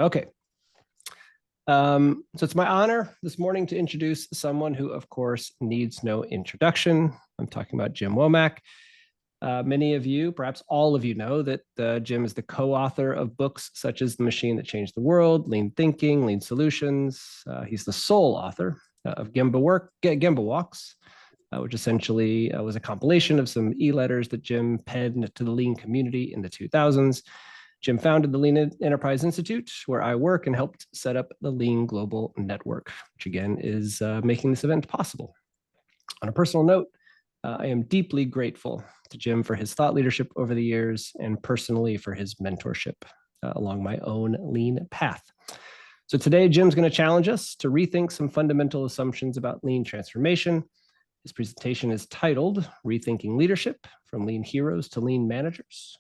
Okay. So it's my honor this morning to introduce someone who, of course, needs no introduction. I'm talking about Jim Womack. Many of you, perhaps all of you, know that Jim is the co-author of books such as The Machine That Changed the World, Lean Thinking, Lean Solutions. He's the sole author of Gemba Walks, which essentially was a compilation of some e-letters that Jim penned to the lean community in the 2000s. Jim founded the Lean Enterprise Institute, where I work, and helped set up the Lean Global Network, which again is making this event possible. On a personal note, I am deeply grateful to Jim for his thought leadership over the years, and personally for his mentorship along my own lean path. So today, Jim's going to challenge us to rethink some fundamental assumptions about lean transformation. His presentation is titled Rethinking Leadership: From Lean Heroes to Lean Managers? ?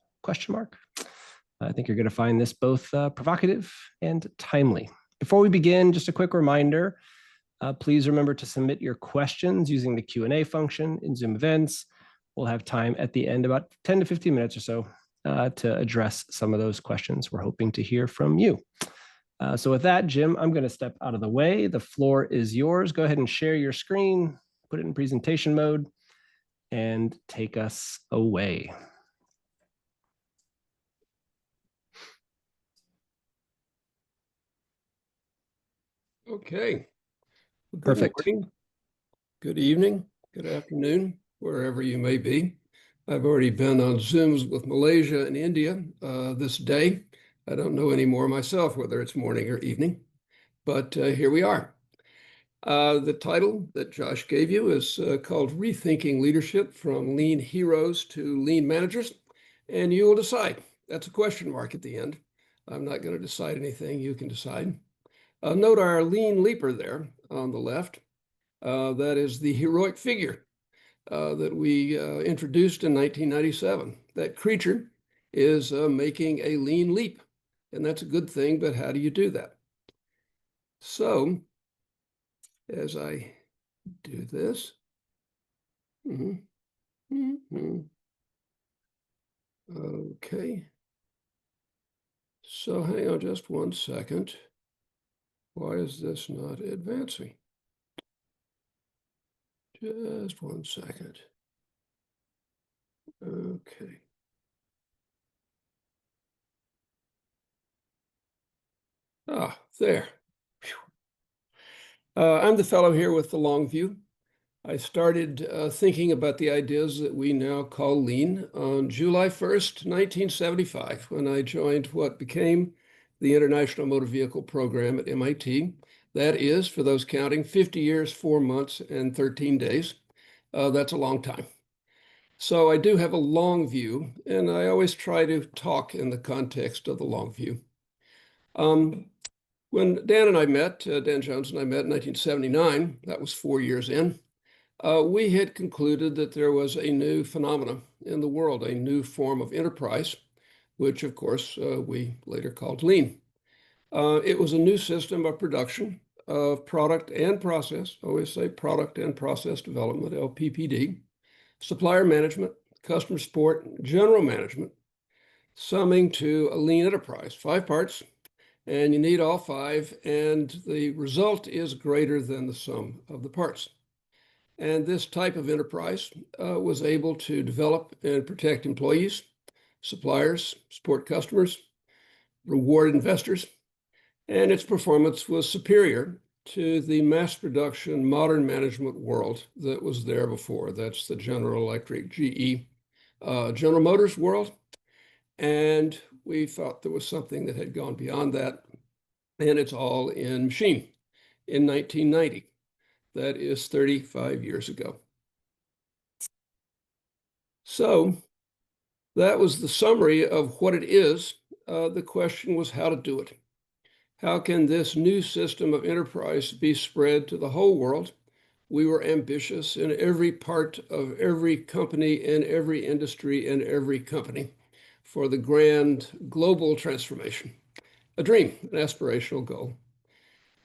I think you're going to find this both provocative and timely. Before we begin, just a quick reminder, please remember to submit your questions using the Q&A function in Zoom Events. We'll have time at the end, about 10 to 15 minutes or so, to address some of those questions. We're hoping to hear from you. So with that, Jim, I'm going to step out of the way. The floor is yours. Go ahead and share your screen, put it in presentation mode, and take us away. Okay. Good Perfect. morning, good evening, good afternoon, wherever you may be. I've already been on Zooms with Malaysia and India this day. I don't know anymore myself whether it's morning or evening, but here we are. The title that Josh gave you is called Rethinking Leadership: From Lean Heroes to Lean Managers, and you will decide. That's a question mark at the end. I'm not going to decide anything. You can decide. Note our lean leaper there on the left. That is the heroic figure that we introduced in 1997. That creature is making a lean leap, and that's a good thing, but how do you do that? So, as I do this, okay. So hang on just 1 second. Why is this not advancing? Just 1 second. Okay. There. I'm the fellow here with the long view. I started thinking about the ideas that we now call lean on July 1st, 1975, when I joined what became the International Motor Vehicle Program at MIT. That is, for those counting, 50 years, 4 months, and 13 days. That's a long time. So I do have a long view, and I always try to talk in the context of the long view. When Dan and I met, Dan Jones and I met in 1979, that was 4 years in, we had concluded that there was a new phenomenon in the world, a new form of enterprise, which of course we later called lean. It was a new system of production of product and process, always say product and process development, LPPD, supplier management, customer support, general management, summing to a lean enterprise, 5 parts. And you need all 5, and the result is greater than the sum of the parts. And this type of enterprise was able to develop and protect employees, suppliers, support customers, reward investors, and its performance was superior to the mass production modern management world that was there before. That's the General Electric, GE, General Motors world. And we thought there was something that had gone beyond that, and it's all in machine in 1990. That is 35 years ago. So that was the summary of what it is. The question was how to do it. How can this new system of enterprise be spread to the whole world? We were ambitious in every part of every company, in every industry, in every company, for the grand global transformation, a dream, an aspirational goal.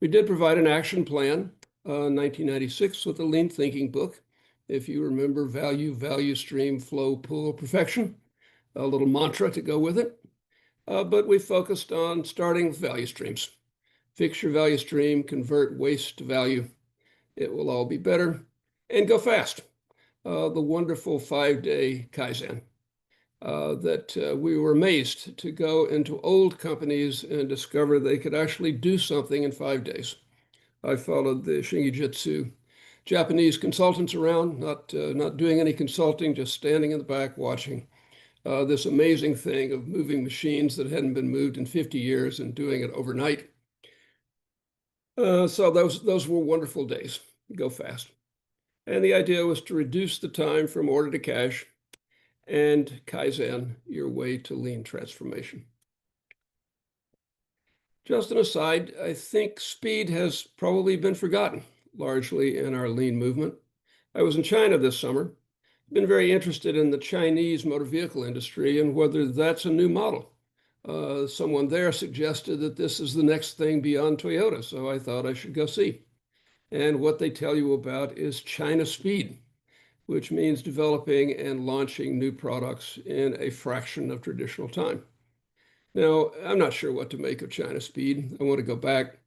We did provide an action plan, 1996, with the Lean Thinking book. If you remember, value, value stream, flow, pool, perfection, a little mantra to go with it. but we focused on starting with value streams. Fix your value stream, convert waste to value. It will all be better, and go fast. The wonderful 5-day kaizen that we were amazed to go into old companies and discover they could actually do something in 5 days. I followed the Shingijutsu Japanese consultants around, not doing any consulting, just standing in the back watching this amazing thing of moving machines that hadn't been moved in 50 years and doing it overnight. So those were wonderful days. Go fast. And the idea was to reduce the time from order to cash and kaizen your way to lean transformation. Just an aside, I think speed has probably been forgotten largely in our lean movement. I was in China this summer. Been very interested in the Chinese motor vehicle industry and whether that's a new model. Someone there suggested that this is the next thing beyond Toyota, so I thought I should go see. And what they tell you about is China speed, which means developing and launching new products in a fraction of traditional time. Now, I'm not sure what to make of China speed. I want to go back.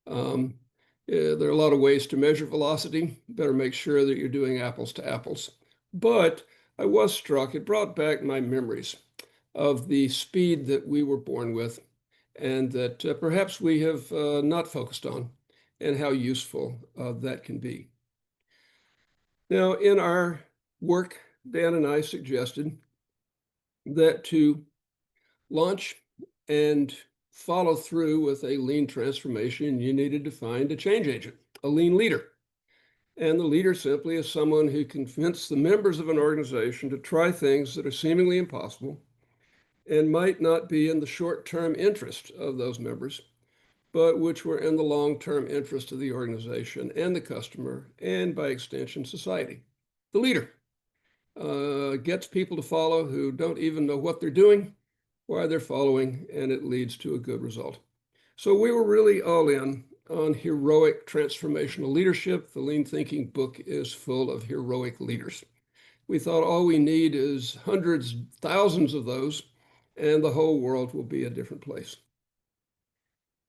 There are a lot of ways to measure velocity. Better make sure that you're doing apples to apples. But I was struck, it brought back my memories of the speed that we were born with and that perhaps we have not focused on and how useful that can be. Now, in our work, Dan and I suggested that to launch and follow through with a lean transformation, you needed to find a change agent, a lean leader. And the leader simply is someone who convinced the members of an organization to try things that are seemingly impossible and might not be in the short-term interest of those members, but which were in the long-term interest of the organization and the customer, and by extension, society. The leader gets people to follow who don't even know what they're doing, why they're following, and it leads to a good result. So we were really all in on heroic transformational leadership. The Lean Thinking book is full of heroic leaders. We thought all we need is hundreds, thousands of those, and the whole world will be a different place.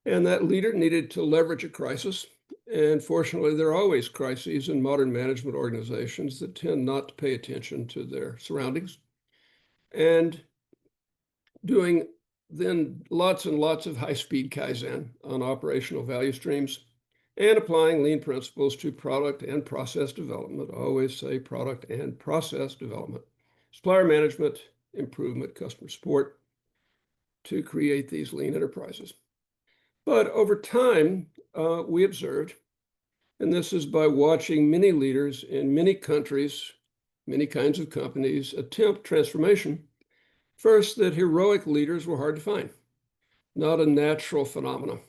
And that leader needed to leverage a crisis. And fortunately, there are always crises in modern management organizations that tend not to pay attention to their surroundings. And doing then lots and lots of high-speed kaizen on operational value streams and applying lean principles to product and process development. I always say product and process development, supplier management, improvement, customer support to create these lean enterprises. But over time, we observed, and this is by watching many leaders in many countries, many kinds of companies attempt transformation, first, that heroic leaders were hard to find, not a natural phenomenon.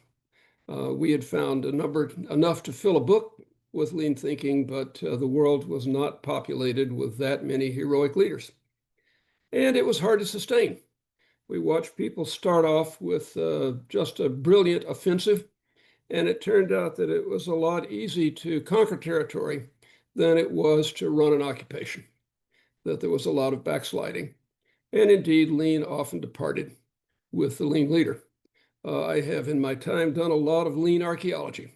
We had found enough to fill a book with lean thinking, but the world was not populated with that many heroic leaders. And it was hard to sustain. We watched people start off with just a brilliant offensive, and it turned out that it was a lot easier to conquer territory than it was to run an occupation, that there was a lot of backsliding. And indeed, lean often departed with the lean leader. I have in my time done a lot of lean archaeology.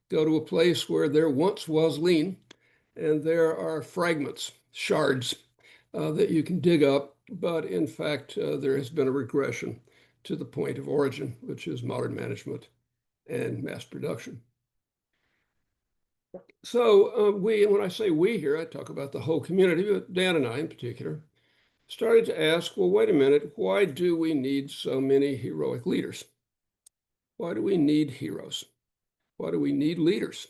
Go to a place where there once was lean, and there are fragments, shards that you can dig up, but in fact, there has been a regression to the point of origin, which is modern management and mass production. So when I say we here, I talk about the whole community, but Dan and I in particular, started to ask, well, wait a minute, why do we need so many heroic leaders? Why do we need heroes? Why do we need leaders?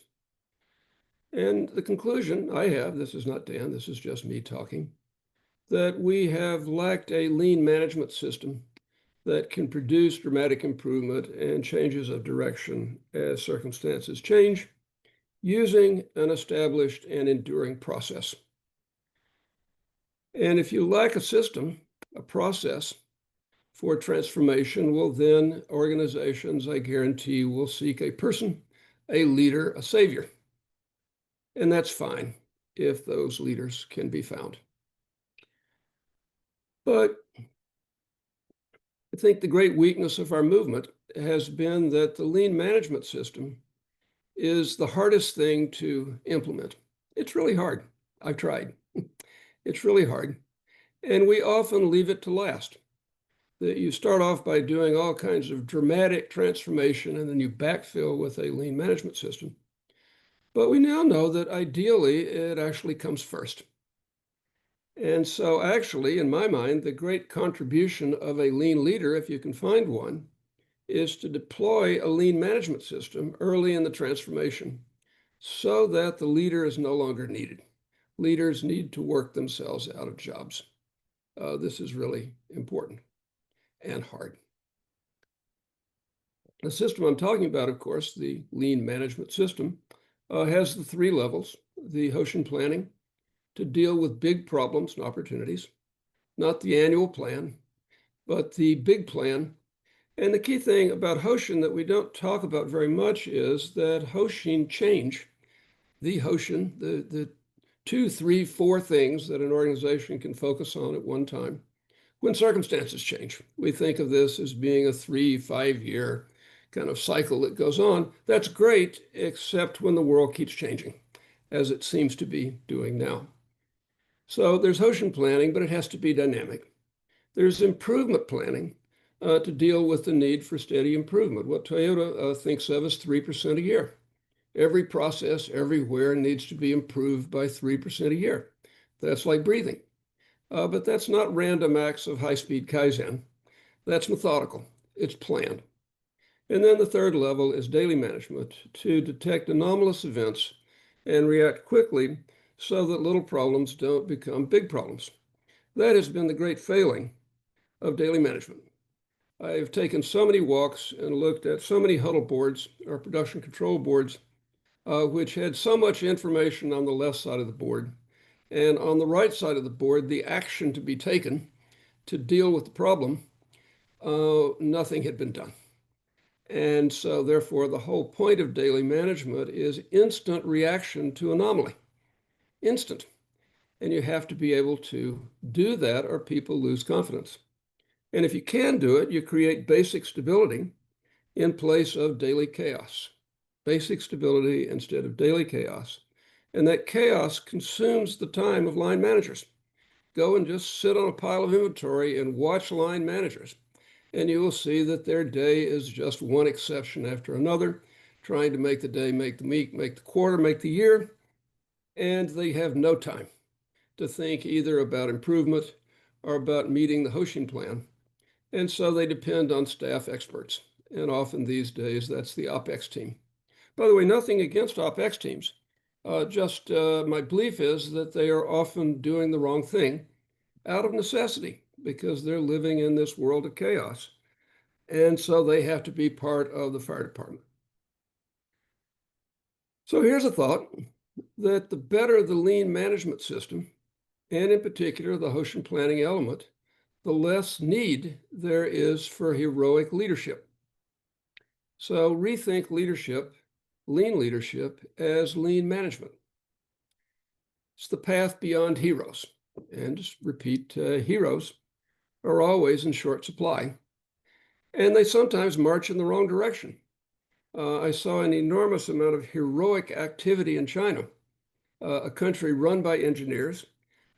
And the conclusion I have, this is not Dan, this is just me talking, that we have lacked a lean management system that can produce dramatic improvement and changes of direction as circumstances change using an established and enduring process. And if you lack a system, a process for transformation, well, then organizations, I guarantee, will seek a person, a leader, a savior. And that's fine if those leaders can be found. But think the great weakness of our movement has been that the lean management system is the hardest thing to implement. It's really hard. I've tried. It's really hard. And we often leave it to last. That you start off by doing all kinds of dramatic transformation and then you backfill with a lean management system. But we now know that ideally it actually comes first. And so actually, in my mind, the great contribution of a lean leader, if you can find one, is to deploy a lean management system early in the transformation so that the leader is no longer needed. Leaders need to work themselves out of jobs. This is really important and hard. The system I'm talking about, of course, the lean management system, has the 3 levels, the hoshin planning, to deal with big problems and opportunities, not the annual plan, but the big plan. And the key thing about hoshin that we don't talk about very much is that hoshin change, the hoshin, the 2, 3, 4 things that an organization can focus on at one time when circumstances change. We think of this as being a 3, 5-year kind of cycle that goes on. That's great, except when the world keeps changing, as it seems to be doing now. So there's hoshin planning, but it has to be dynamic. There's improvement planning to deal with the need for steady improvement, what Toyota thinks of as 3% a year. Every process everywhere needs to be improved by 3% a year. That's like breathing. But that's not random acts of high-speed kaizen. That's methodical. It's planned. And then the third level is daily management to detect anomalous events and react quickly so that little problems don't become big problems. That has been the great failing of daily management. I've taken so many walks and looked at so many huddle boards or production control boards, which had so much information on the left side of the board. And on the right side of the board, the action to be taken to deal with the problem, nothing had been done. And so therefore, the whole point of daily management is instant reaction to anomaly. Instant. And you have to be able to do that or people lose confidence. And if you can do it, you create basic stability in place of daily chaos. Basic stability instead of daily chaos. And that chaos consumes the time of line managers. Go and just sit on a pile of inventory and watch line managers. And you will see that their day is just one exception after another, trying to make the day, make the week, make the quarter, make the year. And they have no time to think either about improvement or about meeting the hoshin plan. And so they depend on staff experts. And often these days, that's the OpEx team. By the way, nothing against OpEx teams. Just my belief is that they are often doing the wrong thing out of necessity because they're living in this world of chaos. And so they have to be part of the fire department. So here's a thought that the better the lean management system, and in particular the hoshin planning element, the less need there is for heroic leadership. So rethink leadership, lean leadership, as lean management. It's the path beyond heroes. And just repeat, heroes are always in short supply. And they sometimes march in the wrong direction. I saw an enormous amount of heroic activity in China, a country run by engineers.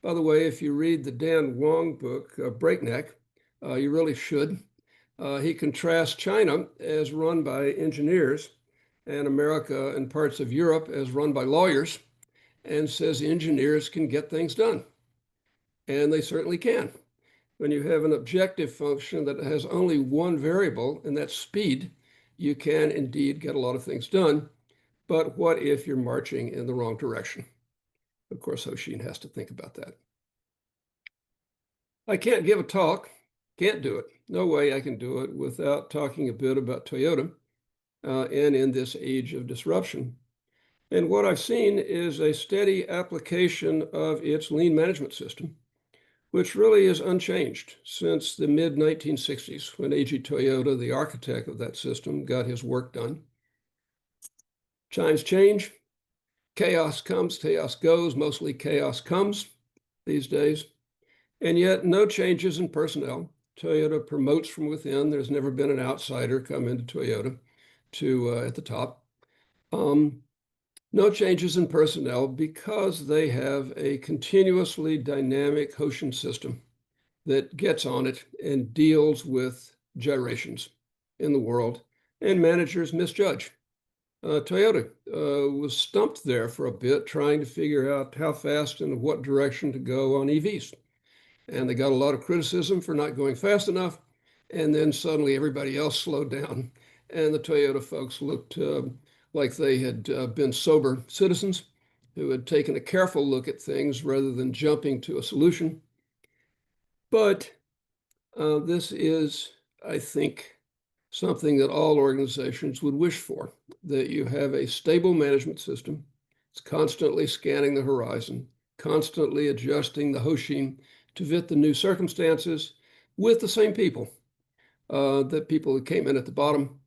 By the way, if you read the Dan Wong book, Breakneck, you really should. He contrasts China as run by engineers and America and parts of Europe as run by lawyers, and says engineers can get things done. And they certainly can. When you have an objective function that has only one variable, and that's speed, you can indeed get a lot of things done. But what if you're marching in the wrong direction? Of course, Hoshin has to think about that. I can't give a talk, can't do it. No way I can do it without talking a bit about Toyota and in this age of disruption. And what I've seen is a steady application of its lean management system, which really is unchanged since the mid-1960s when Eiji Toyota, the architect of that system, got his work done. Times change, chaos comes, chaos goes, mostly chaos comes these days, and yet no changes in personnel, Toyota promotes from within. There's never been an outsider come into Toyota to at the top. No changes in personnel because they have a continuously dynamic hoshin system that gets on it and deals with gyrations in the world, and managers misjudge. Toyota was stumped there for a bit trying to figure out how fast and what direction to go on EVs. And they got a lot of criticism for not going fast enough. And then suddenly everybody else slowed down. And the Toyota folks looked like they had been sober citizens who had taken a careful look at things rather than jumping to a solution. But this is, I think, something that all organizations would wish for, that you have a stable management system. It's constantly scanning the horizon, constantly adjusting the hoshin to fit the new circumstances with the same people, that people who came in at the bottom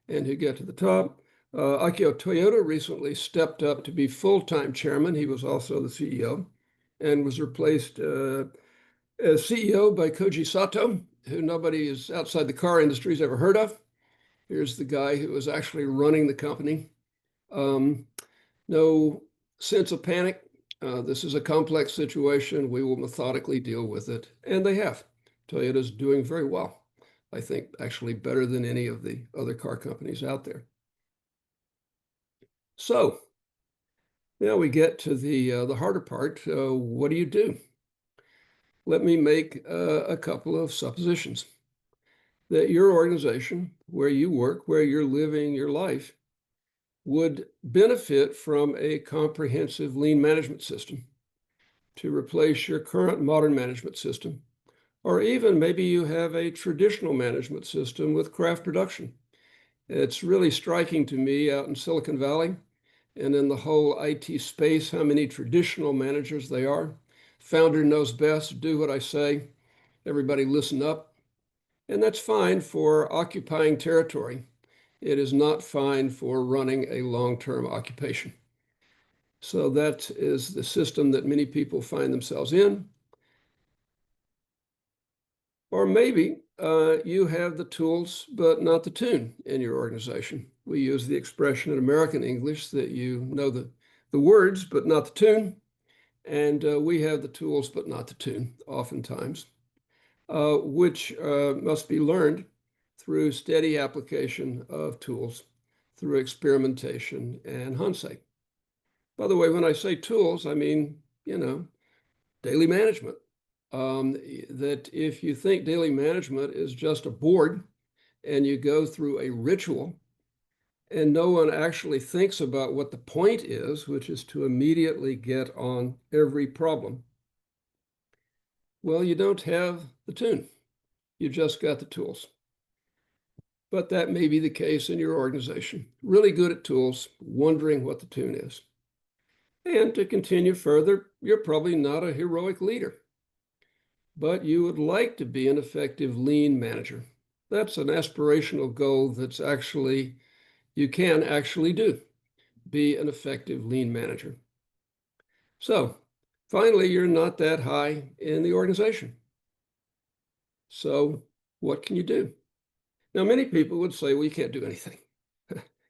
and who get to the top. Akio Toyoda recently stepped up to be full-time chairman. He was also the CEO and was replaced as CEO by Koji Sato, who nobody is outside the car industry has ever heard of. Here's the guy who was actually running the company. No sense of panic. This is a complex situation. We will methodically deal with it. And they have. Toyota's doing very well. I think actually better than any of the other car companies out there. So now we get to the harder part. What do you do? Let me make a couple of suppositions. That your organization, where you work, where you're living your life, would benefit from a comprehensive lean management system to replace your current modern management system. Or even maybe you have a traditional management system with craft production. It's really striking to me out in Silicon Valley and in the whole IT space how many traditional managers they are. Founder knows best, do what I say, everybody listen up. And that's fine for occupying territory. It is not fine for running a long-term occupation. So that is the system that many people find themselves in. Or maybe you have the tools, but not the tune in your organization. We use the expression in American English that you know the words, but not the tune. And we have the tools, but not the tune, oftentimes, which must be learned through steady application of tools, through experimentation and hindsight. By the way, when I say tools, I mean, daily management. That if you think daily management is just a board and you go through a ritual and no one actually thinks about what the point is, which is to immediately get on every problem, well, you don't have the tune. You just got the tools. But that may be the case in your organization. Really good at tools, wondering what the tune is. And to continue further, you're probably not a heroic leader, but you would like to be an effective lean manager. That's an aspirational goal that's actually, you can actually do, be an effective lean manager. So finally, you're not that high in the organization. So what can you do? Now, many people would say, well, you can't do anything.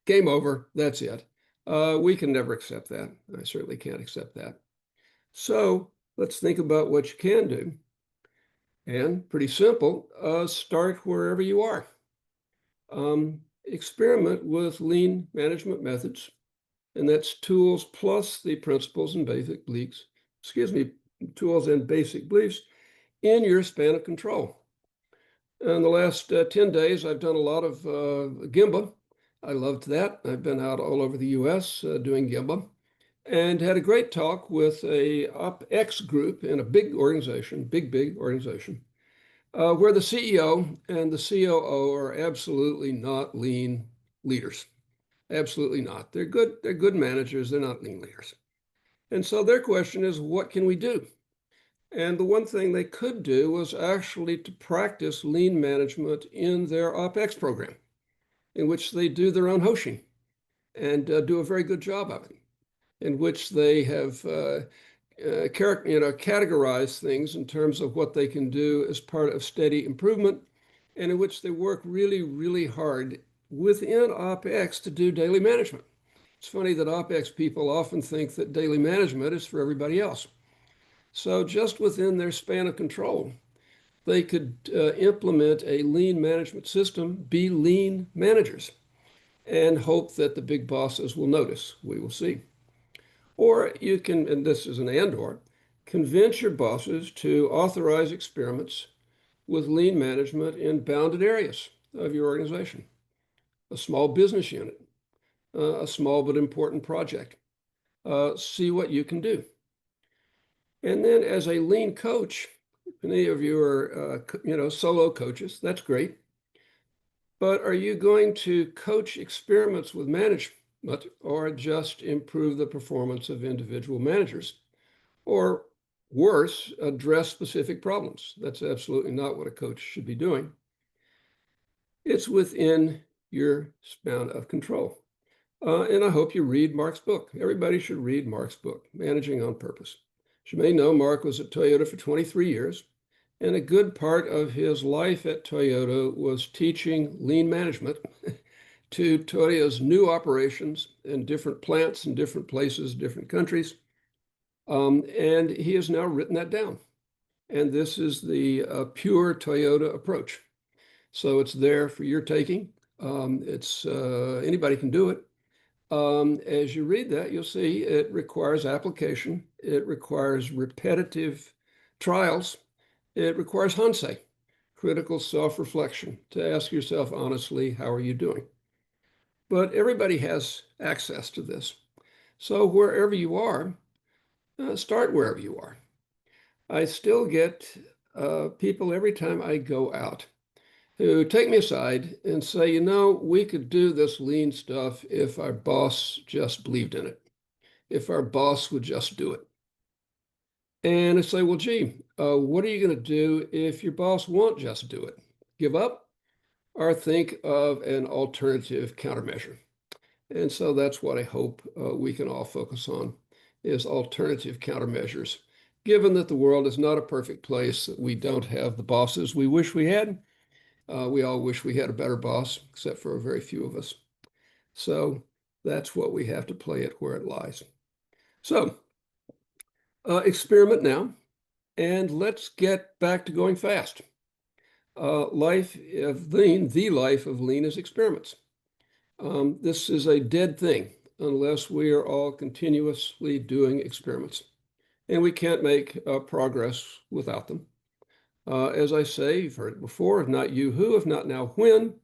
Game over, that's it. We can never accept that. I certainly can't accept that. So let's think about what you can do. And pretty simple, start wherever you are. Experiment with lean management methods, and that's tools plus the principles and basic beliefs, tools and basic beliefs in your span of control. In the last 10 days, I've done a lot of Gemba. I loved that. I've been out all over the US doing Gemba and had a great talk with a OpEx group in a big organization, big organization, where the CEO and the COO are absolutely not lean leaders. Absolutely not. They're good managers. They're not lean leaders. And so their question is, what can we do? And the one thing they could do was actually to practice lean management in their OpEx program, in which they do their own hoshin and do a very good job of it, in which they have categorize things in terms of what they can do as part of steady improvement, and in which they work really, really hard within OpEx to do daily management. It's funny that OpEx people often think that daily management is for everybody else. So just within their span of control, they could implement a lean management system, be lean managers, and hope that the big bosses will notice. We will see. Or you can, and this is an and/or, convince your bosses to authorize experiments with lean management in bounded areas of your organization, a small business unit, a small but important project. See what you can do. And then as a lean coach, many of you are, solo coaches. That's great. But are you going to coach experiments with management or just improve the performance of individual managers? Or worse, address specific problems? That's absolutely not what a coach should be doing. It's within your span of control. And I hope you read Mark's book. Everybody should read Mark's book, Managing on Purpose. As you may know, Mark was at Toyota for 23 years, and a good part of his life at Toyota was teaching lean management to Toyota's new operations in different plants in different places, different countries. And he has now written that down. And this is the pure Toyota approach. So it's there for your taking. Anybody can do it. As you read that, you'll see it requires application. It requires repetitive trials. It requires honsei, critical self-reflection, to ask yourself honestly, how are you doing? But everybody has access to this. So wherever you are, start wherever you are. I still get people every time I go out who take me aside and say, we could do this lean stuff if our boss just believed in it, if our boss would just do it. And I say, well, gee, what are you going to do if your boss won't just do it? Give up or think of an alternative countermeasure? And so that's what I hope we can all focus on, is alternative countermeasures. Given that the world is not a perfect place, that we don't have the bosses we wish we had. We all wish we had a better boss, except for a very few of us. So that's what we have to play it where it lies. So experiment now, and let's get back to going fast. Life of lean, the life of lean is experiments. This is a dead thing unless we are all continuously doing experiments. And we can't make progress without them. As I say, you've heard it before, if not you, who, if not now, when.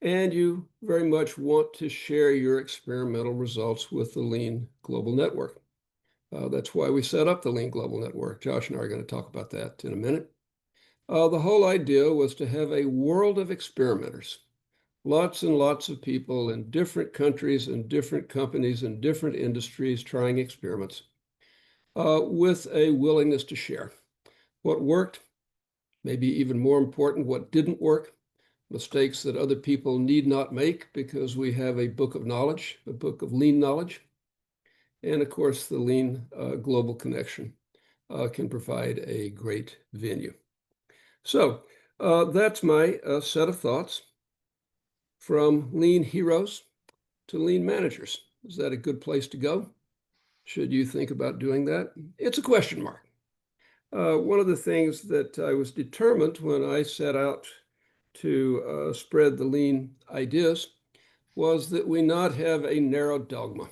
And you very much want to share your experimental results with the Lean Global Network. That's why we set up the Lean Global Network. Josh and I are going to talk about that in a minute. The whole idea was to have a world of experimenters, lots and lots of people in different countries and different companies and different industries trying experiments with a willingness to share what worked, maybe even more important, what didn't work, mistakes that other people need not make because we have a book of knowledge, a book of lean knowledge. And of course, the Lean Global Connection can provide a great venue. So that's my set of thoughts from lean heroes to lean managers. Is that a good place to go? Should you think about doing that? It's a question mark. One of the things that I was determined when I set out to spread the lean ideas was that we not have a narrow dogma,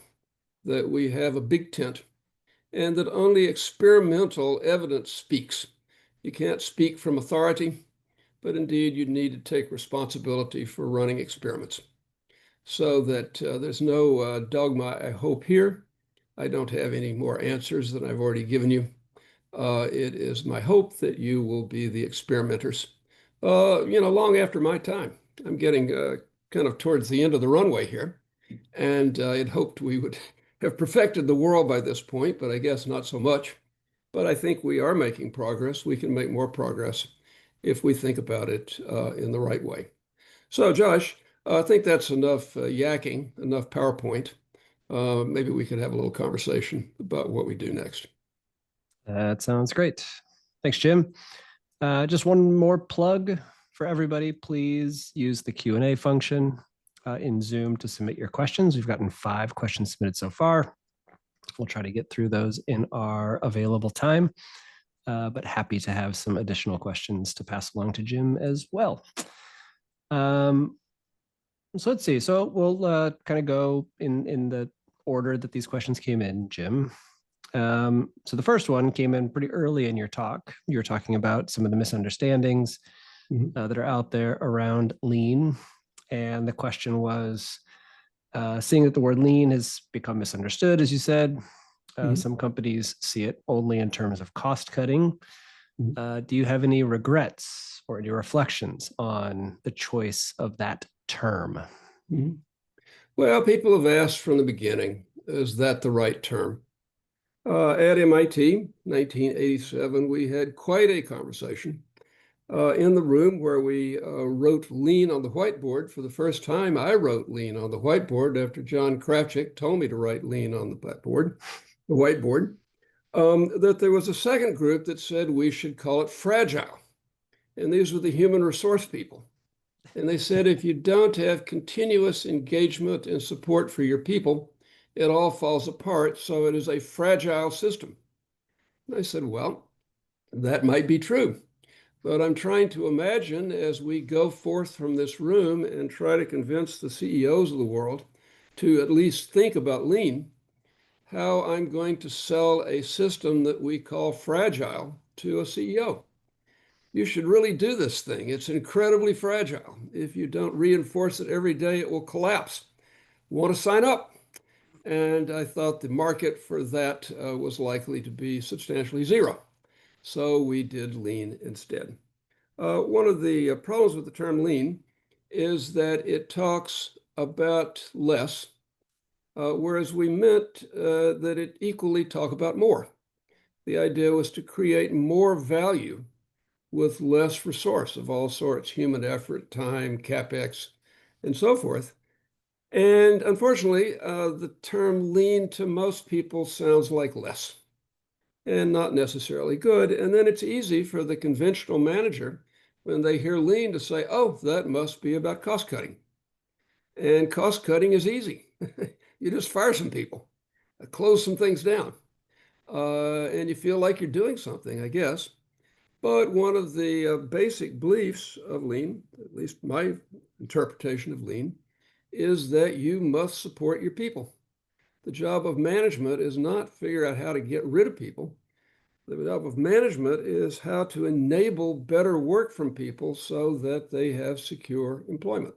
that we have a big tent, and that only experimental evidence speaks. You can't speak from authority, but indeed you need to take responsibility for running experiments. So that there's no dogma, I hope, here. I don't have any more answers than I've already given you. It is my hope that you will be the experimenters, long after my time. I'm getting kind of towards the end of the runway here, and I had hoped we would have perfected the world by this point, but I guess not so much. But I think we are making progress. We can make more progress if we think about it in the right way. So, Josh, I think that's enough yakking, enough PowerPoint. maybe we could have a little conversation about what we do next. That sounds great. Thanks, Jim. Just one more plug for everybody. Please use the Q&A function in Zoom to submit your questions. We've gotten 5 questions submitted so far. We'll try to get through those in our available time, but happy to have some additional questions to pass along to Jim as well. So let's see. So we'll kind of go in the order that these questions came in, Jim. So the first one came in pretty early in your talk. You were talking about some of the misunderstandings that are out there around lean. And the question was, seeing that the word lean has become misunderstood, as you said, some companies see it only in terms of cost cutting. Do you have any regrets or any reflections on the choice of that term? Well, people have asked from the beginning, is that the right term? At MIT, 1987, we had quite a conversation in the room where we wrote lean on the whiteboard. For the first time, I wrote lean on the whiteboard after John Kravchik told me to write lean on the whiteboard. That there was a second group that said we should call it fragile. And these were the human resource people. And they said, if you don't have continuous engagement and support for your people, it all falls apart. So it is a fragile system. And I said, well, that might be true. But I'm trying to imagine as we go forth from this room and try to convince the CEOs of the world to at least think about lean, how I'm going to sell a system that we call fragile to a CEO. You should really do this thing. It's incredibly fragile. If you don't reinforce it every day, it will collapse. Want to sign up? And I thought the market for that was likely to be substantially zero. So we did lean instead. One of the problems with the term lean is that it talks about less, whereas we meant that it equally talk about more. The idea was to create more value with less resource of all sorts, human effort, time, CapEx, and so forth. And unfortunately, the term lean to most people sounds like less and not necessarily good. And then it's easy for the conventional manager when they hear lean to say, oh, that must be about cost cutting. And cost cutting is easy. You just fire some people, close some things down, and you feel like you're doing something, I guess. But one of the basic beliefs of lean, at least my interpretation of lean, is that you must support your people. The job of management is not figure out how to get rid of people. The job of management is how to enable better work from people so that they have secure employment.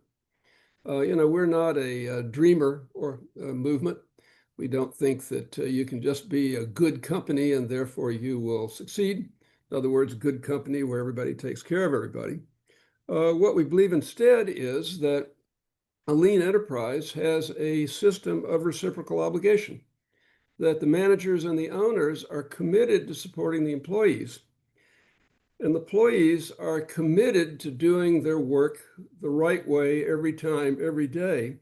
We're not a dreamer or a movement. We don't think that you can just be a good company and therefore you will succeed. In other words, good company where everybody takes care of everybody. What we believe instead is that a lean enterprise has a system of reciprocal obligation, that the managers and the owners are committed to supporting the employees. And the employees are committed to doing their work the right way every time, every day,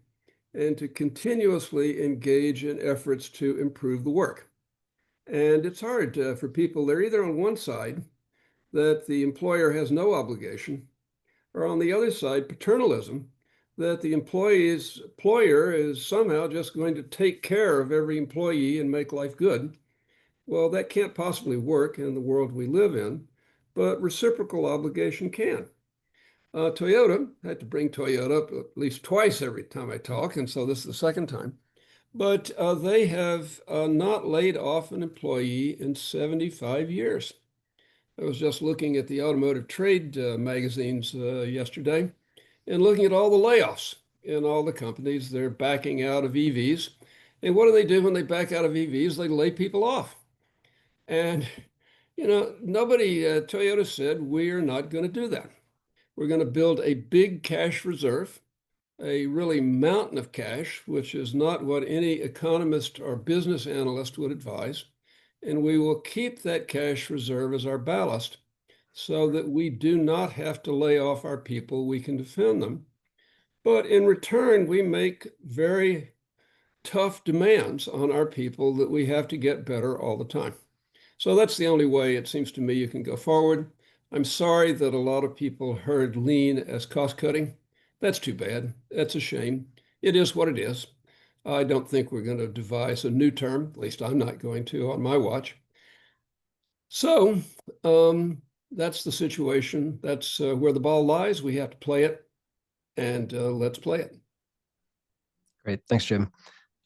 and to continuously engage in efforts to improve the work. And it's hard for people, they're either on one side, that the employer has no obligation, or on the other side, paternalism, that the employer is somehow just going to take care of every employee and make life good. Well, that can't possibly work in the world we live in, but reciprocal obligation can. Toyota, I had to bring Toyota up at least twice every time I talk, and so this is the second time. But they have not laid off an employee in 75 years. I was just looking at the automotive trade magazines yesterday and looking at all the layoffs in all the companies. They're backing out of EVs. And what do they do when they back out of EVs? They lay people off. And, nobody, Toyota said, we're not going to do that. We're going to build a big cash reserve, a really mountain of cash, which is not what any economist or business analyst would advise. And we will keep that cash reserve as our ballast so that we do not have to lay off our people. We can defend them. But in return, we make very tough demands on our people that we have to get better all the time. So that's the only way it seems to me you can go forward. I'm sorry that a lot of people heard lean as cost cutting. That's too bad. That's a shame. It is what it is. I don't think we're going to devise a new term, at least I'm not going to on my watch. So that's the situation. That's where the ball lies. We have to play it, and let's play it. Great. Thanks, Jim.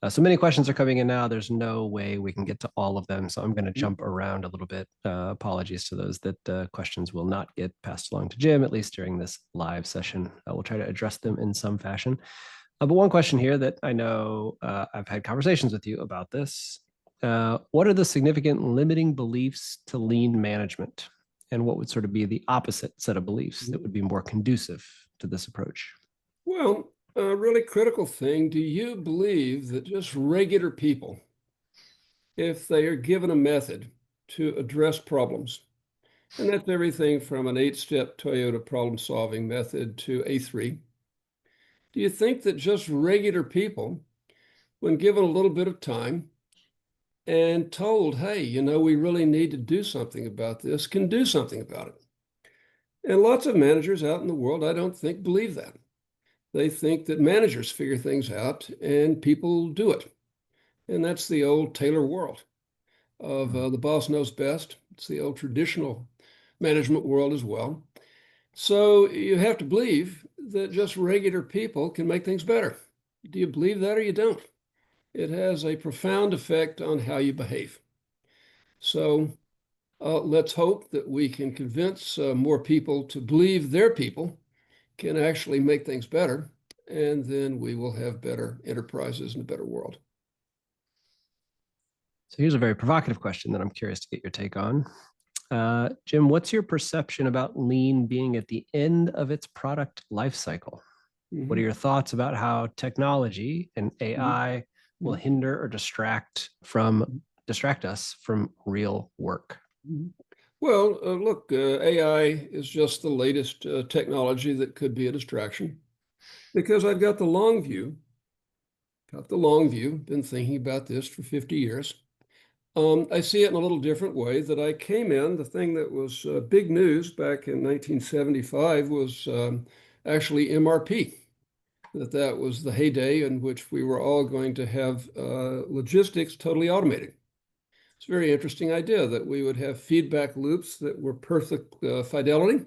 So many questions are coming in now. There's no way we can get to all of them. So I'm going to jump around a little bit. Apologies to those that questions will not get passed along to Jim, at least during this live session. We'll try to address them in some fashion. But one question here that I know I've had conversations with you about this. What are the significant limiting beliefs to lean management? And what would sort of be the opposite set of beliefs that would be more conducive to this approach? Well, a really critical thing, do you believe that just regular people, if they are given a method to address problems, and that's everything from an 8-step Toyota problem-solving method to A3, do you think that just regular people, when given a little bit of time and told, hey, you know, we really need to do something about this, can do something about it? And lots of managers out in the world, I don't think, believe that. They think that managers figure things out and people do it. And that's the old Taylor world of the boss knows best. It's the old traditional management world as well. So you have to believe that just regular people can make things better. Do you believe that or you don't? It has a profound effect on how you behave. So let's hope that we can convince more people to believe their people can actually make things better, and then we will have better enterprises and a better world. So here's a very provocative question that I'm curious to get your take on. Jim, what's your perception about lean being at the end of its product life cycle? What are your thoughts about how technology and AI will hinder or distract us from real work? Well, look, AI is just the latest technology that could be a distraction because I've got the long view, been thinking about this for 50 years. I see it in a little different way that I came in. The thing that was big news back in 1975 was actually MRP, that was the heyday in which we were all going to have logistics totally automated. It's a very interesting idea that we would have feedback loops that were perfect fidelity,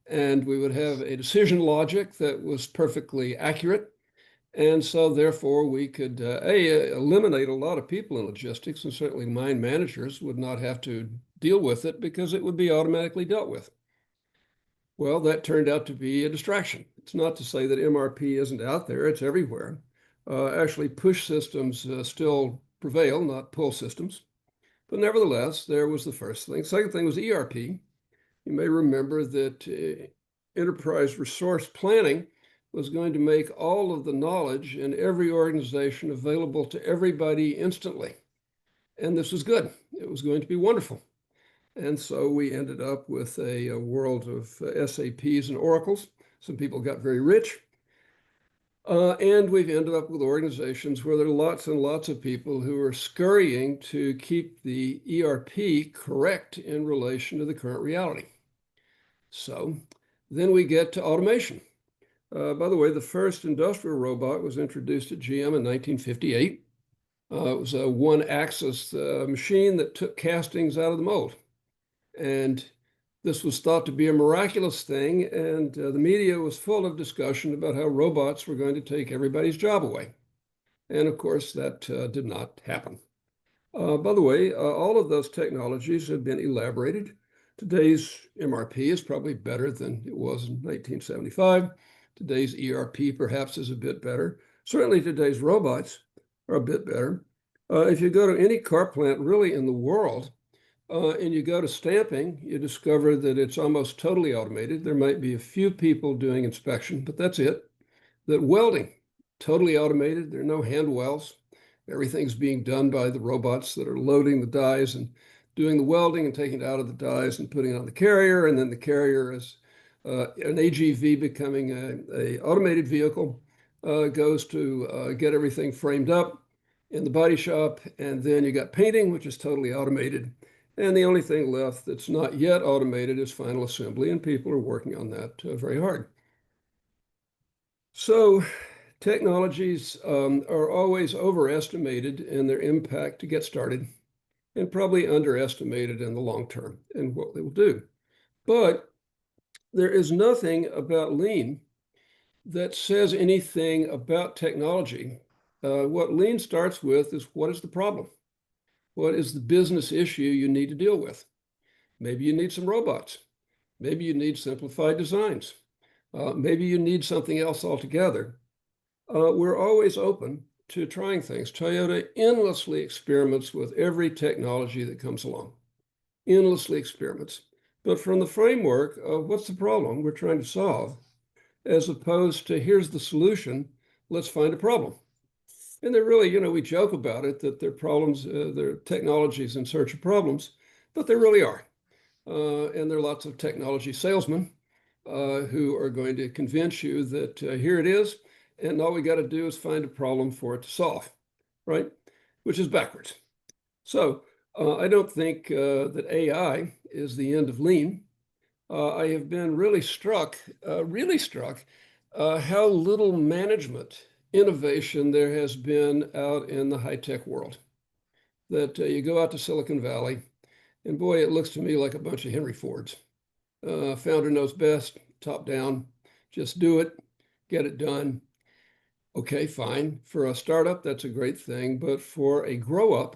and we would have a decision logic that was perfectly accurate. And so therefore we could eliminate a lot of people in logistics, and certainly mine managers would not have to deal with it because it would be automatically dealt with. Well, that turned out to be a distraction. It's not to say that MRP isn't out there, it's everywhere. Actually, push systems still prevail, not pull systems. But nevertheless, there was the first thing. Second thing was ERP. You may remember that enterprise resource planning was going to make all of the knowledge in every organization available to everybody instantly. And this was good. It was going to be wonderful. And so we ended up with a world of SAPs and Oracles. Some people got very rich. And we've ended up with organizations where there are lots and lots of people who are scurrying to keep the ERP correct in relation to the current reality. So then we get to automation. By the way, the first industrial robot was introduced at GM in 1958. It was a one-axis machine that took castings out of the mold. And this was thought to be a miraculous thing, and the media was full of discussion about how robots were going to take everybody's job away. And of course, that did not happen. By the way, all of those technologies have been elaborated. Today's MRP is probably better than it was in 1975. Today's ERP perhaps is a bit better. Certainly today's robots are a bit better. If you go to any car plant really in the world, and you go to stamping, you discover that it's almost totally automated. There might be a few people doing inspection, but that's it. That welding, totally automated. There are no hand wells. Everything's being done by the robots that are loading the dies and doing the welding and taking it out of the dies and putting it on the carrier. And then the carrier is an AGV becoming a automated vehicle, goes to get everything framed up. in the body shop, and then you got painting, which is totally automated. And the only thing left that's not yet automated is final assembly, and people are working on that very hard. So technologies are always overestimated in their impact to get started and probably underestimated in the long term and what they will do. But there is nothing about lean that says anything about technology. What lean starts with is, what is the problem? What is the business issue you need to deal with? Maybe you need some robots. Maybe you need simplified designs. Maybe you need something else altogether. We're always open to trying things. Toyota endlessly experiments with every technology that comes along, endlessly experiments, but from the framework of what's the problem we're trying to solve, as opposed to here's the solution, let's find a problem. And they're really, we joke about it, that they're problems, they're technologies in search of problems, but they really are. And there are lots of technology salesmen who are going to convince you that here it is, and all we got to do is find a problem for it to solve, right? Which is backwards. So I don't think that AI is the end of lean. I have been really struck how little management innovation there has been out in the high-tech world. That you go out to Silicon Valley, and boy, it looks to me like a bunch of Henry Fords. Founder knows best, top down, just do it, get it done. Okay, fine. For a startup, that's a great thing. But for a grow up,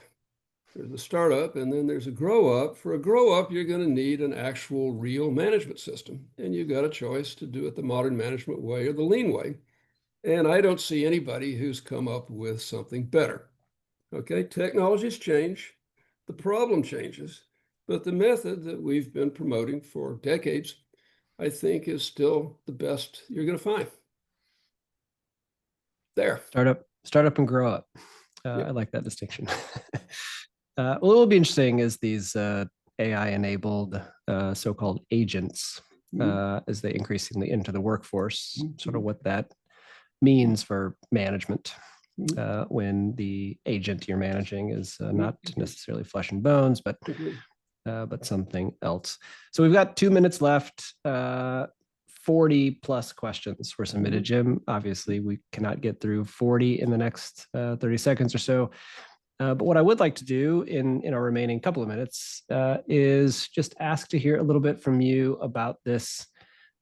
there's a startup and then there's a grow up. For a grow up, you're going to need an actual real management system. And you've got a choice to do it the modern management way or the lean way. And I don't see anybody who's come up with something better. Okay, technologies change, the problem changes, but the method that we've been promoting for decades, I think, is still the best you're going to find. There. Start up and grow up. Yep. I like that distinction. Well, what will be interesting is these AI-enabled so-called agents as they increasingly enter the workforce, sort of what that means for management when the agent you're managing is not necessarily flesh and bones, but something else. So we've got 2 minutes left. 40 plus questions were submitted, Jim. Obviously, we cannot get through 40 in the next 30 seconds or so. But what I would like to do in our remaining couple of minutes is just ask to hear a little bit from you about this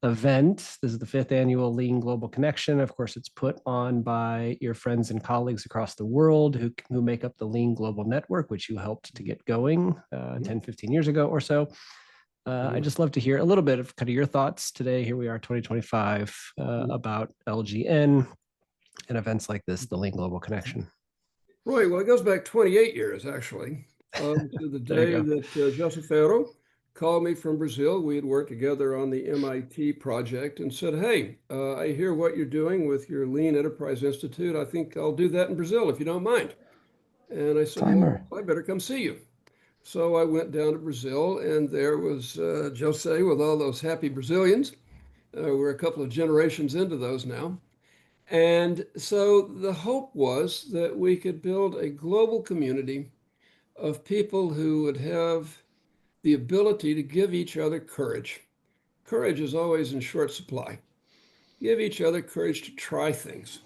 event. This is the 5th annual Lean Global Connection. Of course, it's put on by your friends and colleagues across the world who make up the Lean Global Network, which you helped to get going 10, 15 years ago or so. I'd just love to hear a little bit of kind of your thoughts today. Here we are, 2025, about LGN and events like this, the Lean Global Connection. Right. Well, it goes back 28 years, actually, to the day that Joseph Ferro called me from Brazil. We had worked together on the MIT project and said, hey, I hear what you're doing with your Lean Enterprise Institute. I think I'll do that in Brazil, if you don't mind. And I said, well, I better come see you. So I went down to Brazil, and there was Jose with all those happy Brazilians. We're a couple of generations into those now. And so the hope was that we could build a global community of people who would have the ability to give each other courage. Courage is always in short supply. Give each other courage to try things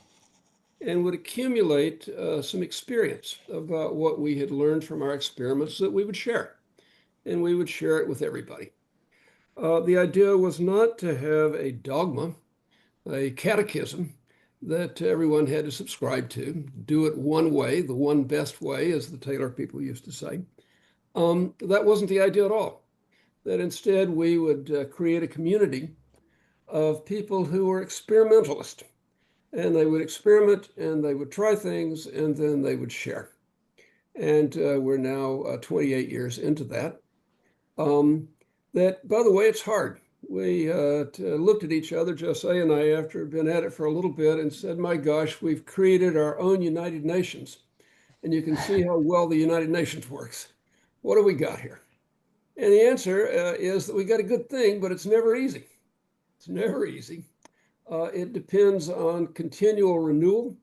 and would accumulate some experience about what we had learned from our experiments that we would share. And we would share it with everybody. The idea was not to have a dogma, a catechism that everyone had to subscribe to, do it one way, the one best way, as the Taylor people used to say. That wasn't the idea at all. That instead we would create a community of people who were experimentalists. And they would experiment and they would try things and then they would share. And we're now 28 years into that. That, by the way, it's hard. We looked at each other, Jose and I, after had been at it for a little bit and said, my gosh, we've created our own United Nations. And you can see how well the United Nations works. What do we got here? And the answer is that we got a good thing, but it's never easy. It's never easy. It depends on continual renewal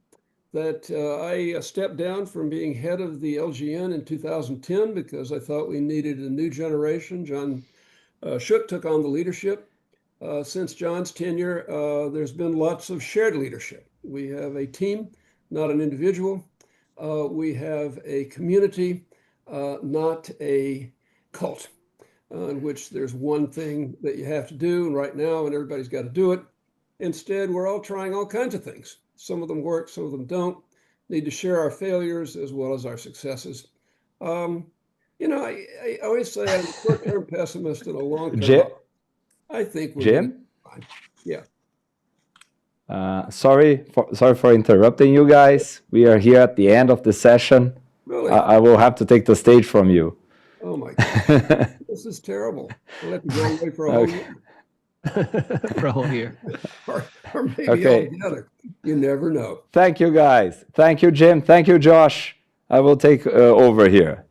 that I stepped down from being head of the LGN in 2010 because I thought we needed a new generation. John Shook took on the leadership. Since John's tenure, there's been lots of shared leadership. We have a team, not an individual. We have a community, not a cult, in which there's one thing that you have to do and right now, and everybody's got to do it. Instead, we're all trying all kinds of things. Some of them work, some of them don't. Need to share our failures as well as our successes. I always say I'm a short-term pessimist and a long-term. I think we're going to Jim? be fine. Yeah. Sorry for interrupting you guys. We are here at the end of the session. Really? I will have to take the stage from you. Oh my God. This is terrible. We'll have to go away for a whole year. For a whole year. or maybe Okay. all together. You never know. Thank you, guys. Thank you, Jim. Thank you, Josh. I will take over here.